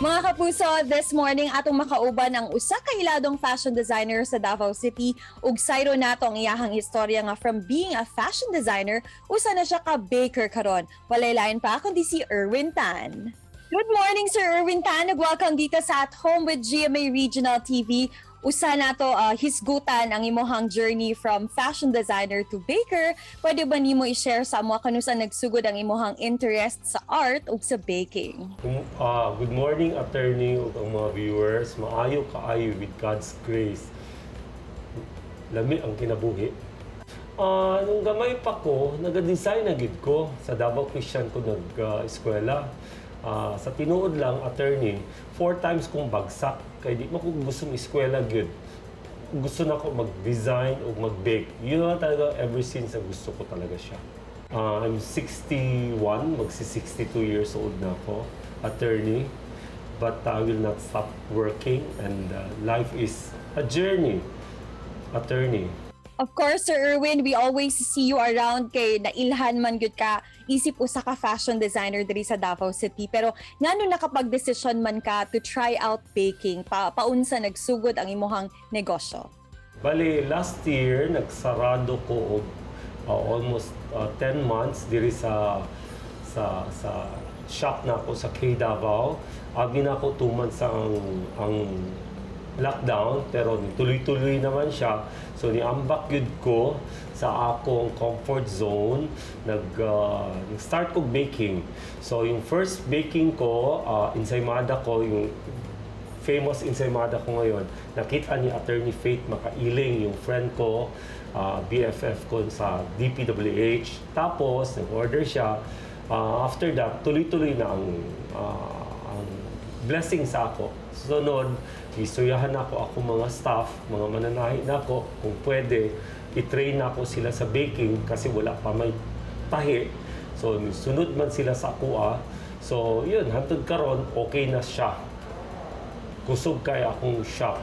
Mga kapuso, this morning atong makauban ang usa ka hiladong fashion designer sa Davao City ug sayro nato ang iyahang istorya nga from being a fashion designer usa na siya ka baker karon. Walay lain pa kundi si Erwin Tan. Good morning, Sir Erwin Tan. Welcome dito sa At Home with GMA Regional TV. Usa nato hisgutan ang imuhang journey from fashion designer to baker. Pwede ba nimo i-share sa amo kanusa nagsugod ang imuhang interest sa art ug sa baking? Good morning, attorney ug ang mga viewers. Maayo kaayo with God's grace. Lami ang kinabuhi. Nung gamay pa ko, nag-design na gid ko sa Davao Christian ko nag-eskwela. Sa tinuod lang, attorney, 4 times kong bagsak. Kaya di mo ko gusto eskwela gid. Gusto na ko mag-design o mag-bake. Yun na talaga ever since na gusto ko talaga siya. I'm 61, magsi-62 years old na ako, attorney. But I will not stop working and life is a journey, attorney. Of course, Sir Erwin, we always see you around kay nailhan man gyud ka isip usa ka fashion designer diri sa Davao City. Pero ngano nakapag-desisyon man ka to try out baking? Paunsa nagsugod ang imuhang negosyo? Bali, last year, nagsarado ko og almost 10 months diri sa shop na ako sa K Davao. Abi na ako 2 months ang lockdown, pero tuloy-tuloy naman siya. So niambak yun ko sa akong comfort zone. Nag-start ko baking. So yung first baking ko, ensaymada ko, yung famous ensaymada ko ngayon, nakita ni Attorney Faith Makailing, yung friend ko, BFF ko sa DPWH. Tapos, nag-order siya. After that, tuloy-tuloy na ang blessing sa ako. Sunod, istoyahan ako mga staff, mga mananahi na ako, kung pwede, i-train ako sila sa baking kasi wala pa may tahi. So, sunod man sila sa kuha. So, yun, hantod karon okay na siya. Kusog kay akong shop.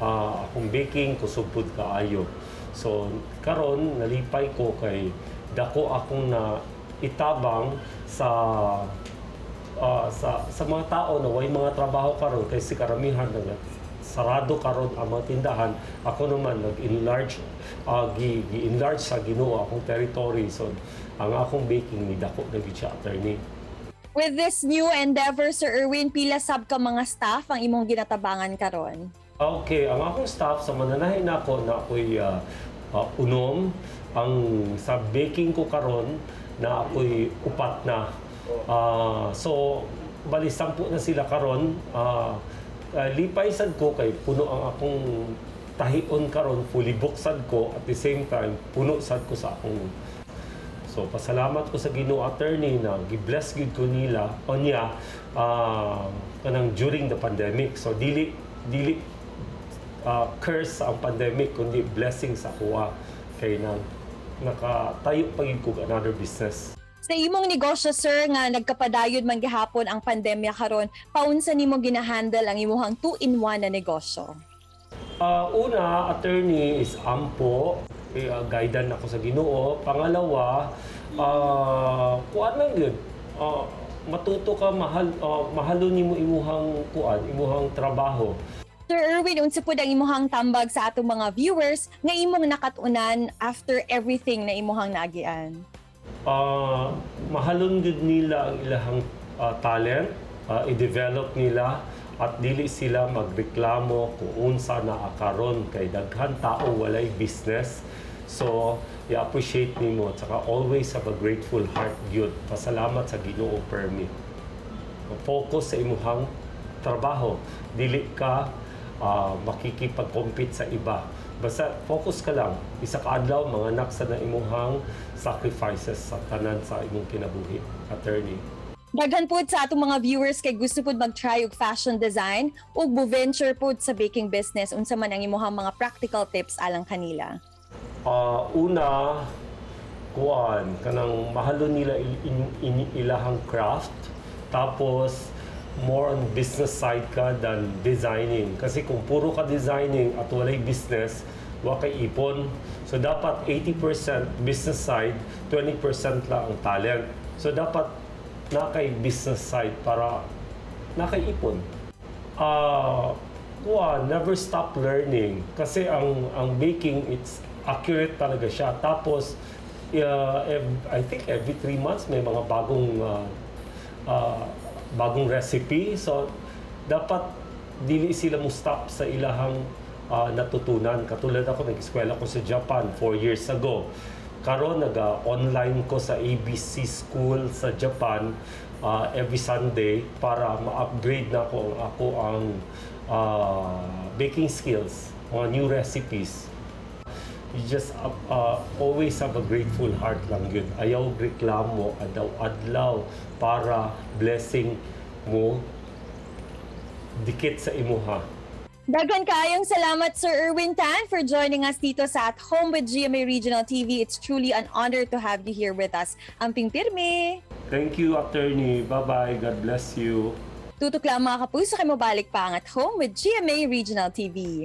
Akong baking, kusog pud kaayo. So, karon nalipay ko kay dako akong na itabang sa mga tao na way mga trabaho karon kay si karamihan na sarado karon ang mga tindahan. Ako naman nag-enlarge gi-enlarge sa Ginoo akong territory. So ang akong baking ni dako na gid siya, attorney. With this new endeavor, Sir Erwin, pila sab ka mga staff ang imong ginatabangan karon? Okay, ang akong staff sa mananahin ako na ako'y unom. Ang sa baking ko karon na ako'y upat na. So, bali 10 na sila karon. Lipay sad ko kay puno ang akong tahion karon, fully booked sad ko, at the same time puno sad ko sa akong. So pasalamat ko sa Ginoo, attorney, na gi-bless gid ko nila o niya kanang during the pandemic. So dili curse ang pandemic kundi blessing sa kuha kay nakatayo pa gid ko another business. Sa imong negosyo, sir, nga nagkapadayod man gihapon ang pandemya karon, paunsa nimo ginahandle ang imong 2-in-1 na negosyo? Una, attorney, is ampo. Guidan ako sa Ginoo. Pangalawa, kuan lang yun. Matuto ka, mahalo nimo imuhang trabaho. Sir Erwin, unsa pud ang imong tambag sa atong mga viewers nga imong nakatunan after everything na imong naagian? Mahalon gud nila ang ilahang talent, i-develop nila at dili sila magreklamo kung unsa na akaron kay daghan tao walay business. So, i-appreciate nimo at saka always have a grateful heart gyud. Pasalamat sa Ginoo permit. Focus sa imong trabaho. Dili ka makikipag-compete sa iba. Basta focus ka lang. Isa ka adlaw mga anak sa na imong sacrifices sa tanan sa imong kinabuhi, attorney. Daghan pud sa atong mga viewers kay gusto pud mag-try og fashion design ug venture pud sa baking business. Unsa man ang imong mga practical tips alang kanila? Una, kanang mahalo nila ilahang craft. Tapos, more on business side ka than designing. Kasi kung puro ka designing at walay business, wa kay ipon. So dapat 80% business side, 20% lang ang talent. So dapat na kay business side para nakaipon. Never stop learning. Kasi ang baking, it's accurate talaga siya. Tapos, I think every 3 months may mga bagong recipe. So, dapat dili sila mo stop sa ilahang natutunan. Katulad ako, nag-eskwela ko sa Japan 4 years ago. Karon nag-online ko sa ABC School sa Japan every Sunday para ma-upgrade na ako ang baking skills, mga new recipes. You just always have a grateful heart lang yun. Ayaw reklamo, adlaw para blessing mo dikit sa imuha. Daghan kaayong salamat, Sir Erwin Tan, for joining us dito sa At Home with GMA Regional TV. It's truly an honor to have you here with us. Amping pirmi! Thank you, attorney. Bye-bye. God bless you. Tutok lang mga kapuso, kayo mabalik pa ang At Home with GMA Regional TV.